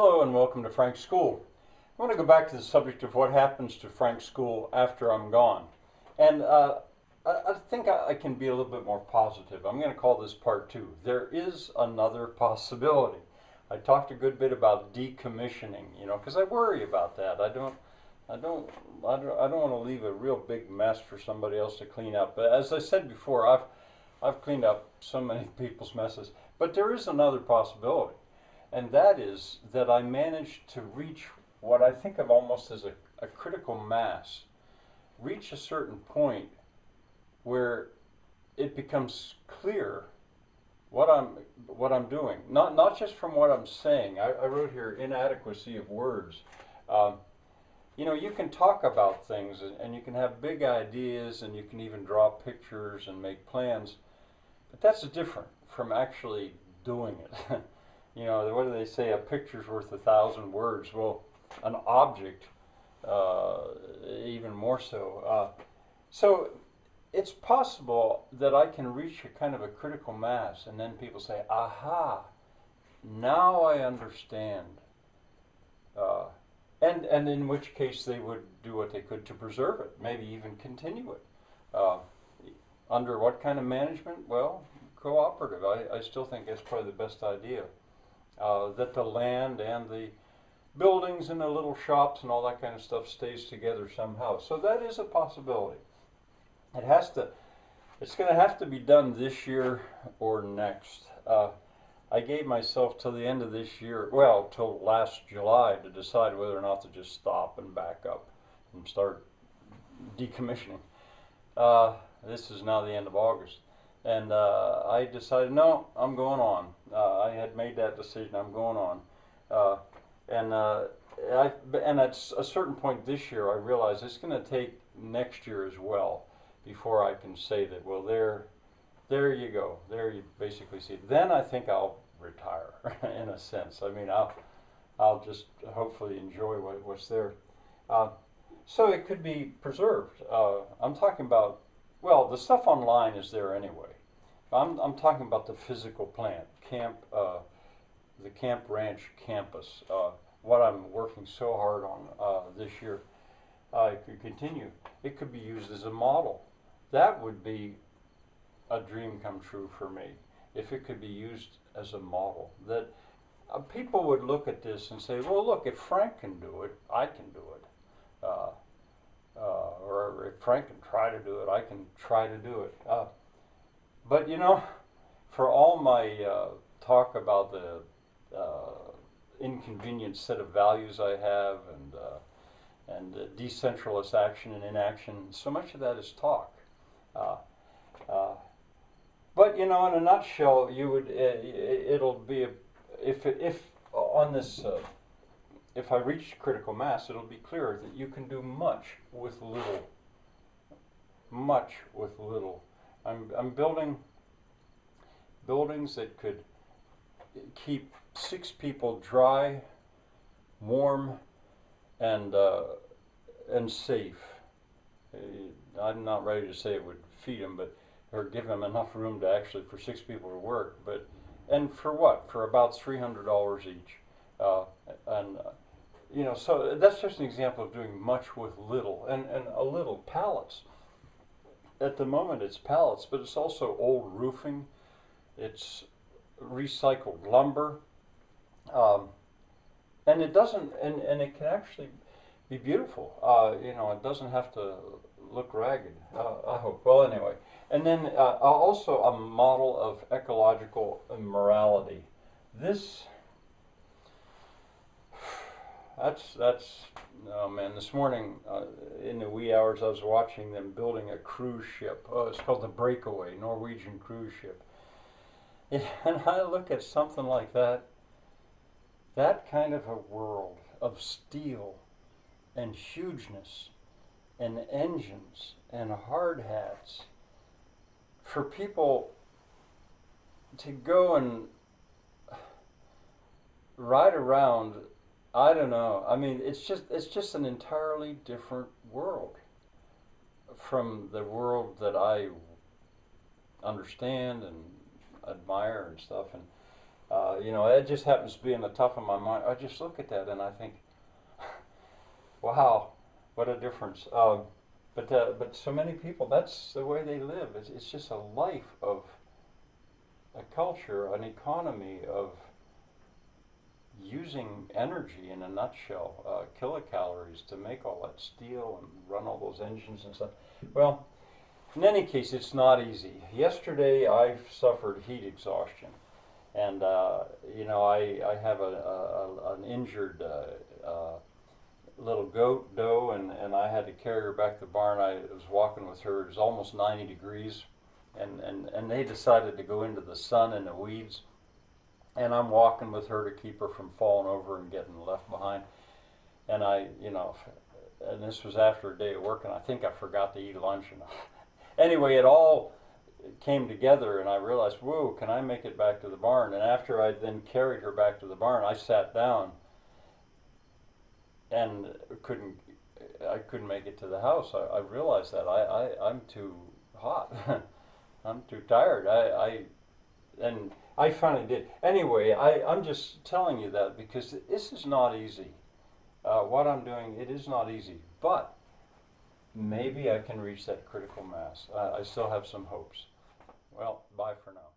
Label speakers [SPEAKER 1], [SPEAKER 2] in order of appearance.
[SPEAKER 1] Hello and welcome to Frank's School. I want to go back to the subject of what happens to Frank's School after I'm gone. And I think I can be a little bit more positive. I'm going to call this part two. There is another possibility. I talked a good bit about decommissioning, because I worry about that. I don't want to leave a real big mess for somebody else to clean up. But as I said before, I've cleaned up so many people's messes. But there is another possibility. And that is that I managed to reach what I think of almost as a critical mass, reach a certain point where it becomes clear what I'm doing. Not just from what I'm saying. I wrote here inadequacy of words. You can talk about things and you can have big ideas and you can even draw pictures and make plans, but that's different from actually doing it. What do they say? A picture's worth 1,000 words. Well, an object, even more so. So it's possible that I can reach a kind of a critical mass, and then people say, "Aha! Now I understand." And in which case they would do what they could to preserve it, maybe even continue it. Under what kind of management? Well, cooperative. I still think that's probably the best idea. That the land and the buildings and the little shops and all that kind of stuff stays together somehow. So that is a possibility. It's going to have to be done this year or next. I gave myself till the end of this year, well, till last July, to decide whether or not to just stop and back up and start decommissioning. This is now the end of August. And I decided, no, I'm going on. I had made that decision. I'm going on. And at a certain point this year, I realized it's going to take next year as well before I can say that, well, there you go. There you basically see it. Then I think I'll retire, in a sense. I mean, I'll just hopefully enjoy what's there. So it could be preserved. I'm talking about, well, the stuff online is there anyway. I'm talking about the physical plant, the Camp Ranch campus, what I'm working so hard on this year. It could continue. It could be used as a model. That would be a dream come true for me, if it could be used as a model. That people would look at this and say, well, look, if Frank can do it, I can do it. Or if Frank can try to do it, I can try to do it. But for all my talk about the inconvenient set of values I have and decentralist action and inaction, so much of that is talk. But in a nutshell, it'll be if on this. If I reach critical mass, it'll be clear that you can do much with little. Much with little. I'm building buildings that could keep 6 people dry, warm, and safe. I'm not ready to say it would feed them, or give them enough room to actually for 6 people to work. And for what? For about $300 each. So that's just an example of doing much with little, and a little pallets. At the moment it's pallets, but it's also old roofing, it's recycled lumber, and it doesn't, and it can actually be beautiful. It doesn't have to look ragged, I hope. Well, anyway, and then also a model of ecological morality. That's oh man, this morning in the wee hours I was watching them building a cruise ship. Oh, it's called the Breakaway, Norwegian cruise ship. And I look at something like that kind of a world of steel and hugeness and engines and hard hats, for people to go and ride around. I don't know. I mean, it's just an entirely different world from the world that I understand and admire and stuff. You know, it just happens to be in the top of my mind. I just look at that and I think, wow, what a difference. But so many people, that's the way they live. It's just a life of a culture, an economy of using energy in a nutshell, kilocalories to make all that steel and run all those engines and stuff. Well, in any case, it's not easy. Yesterday, I suffered heat exhaustion, and you know, I have an injured little goat doe, and I had to carry her back to the barn. I was walking with her. It was almost 90 degrees, and they decided to go into the sun and the weeds. And I'm walking with her to keep her from falling over and getting left behind. And you know, and this was after a day of work, and I think I forgot to eat lunch. And anyway, it all came together, and I realized, whoa, can I make it back to the barn? And after I then carried her back to the barn, I sat down and I couldn't make it to the house. I realized that I'm too hot. I'm too tired. And I finally did. Anyway, I'm just telling you that because this is not easy. What I'm doing, it is not easy. But maybe I can reach that critical mass. I still have some hopes. Well, bye for now.